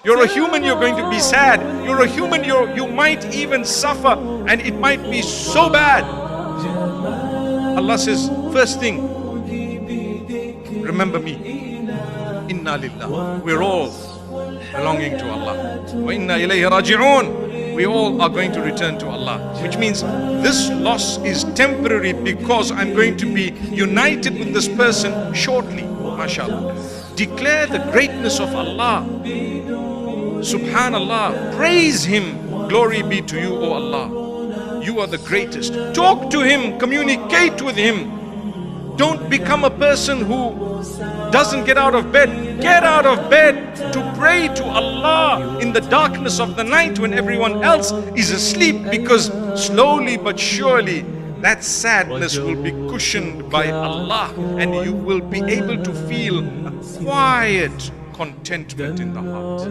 You're a human, you're going to be sad. You're a human, you might even suffer, and it might be so bad. Allah says, first thing, remember me. Inna lillah. We're all belonging to Allah. Wa inna ilayhi raji'un. We all are going to return to Allah. Which means this loss is temporary because I'm going to be united with this person shortly. MashaAllah. Declare the greatness of Allah. Subhanallah. Praise Him. Glory be to you, O Allah. You are the greatest. Talk to Him. Communicate with Him. Don't become a person who doesn't get out of bed. Get out of bed to pray to Allah in the darkness of the night when everyone else is asleep, because slowly but surely that sadness will be cushioned by Allah and you will be able to feel a quiet contentment in the heart.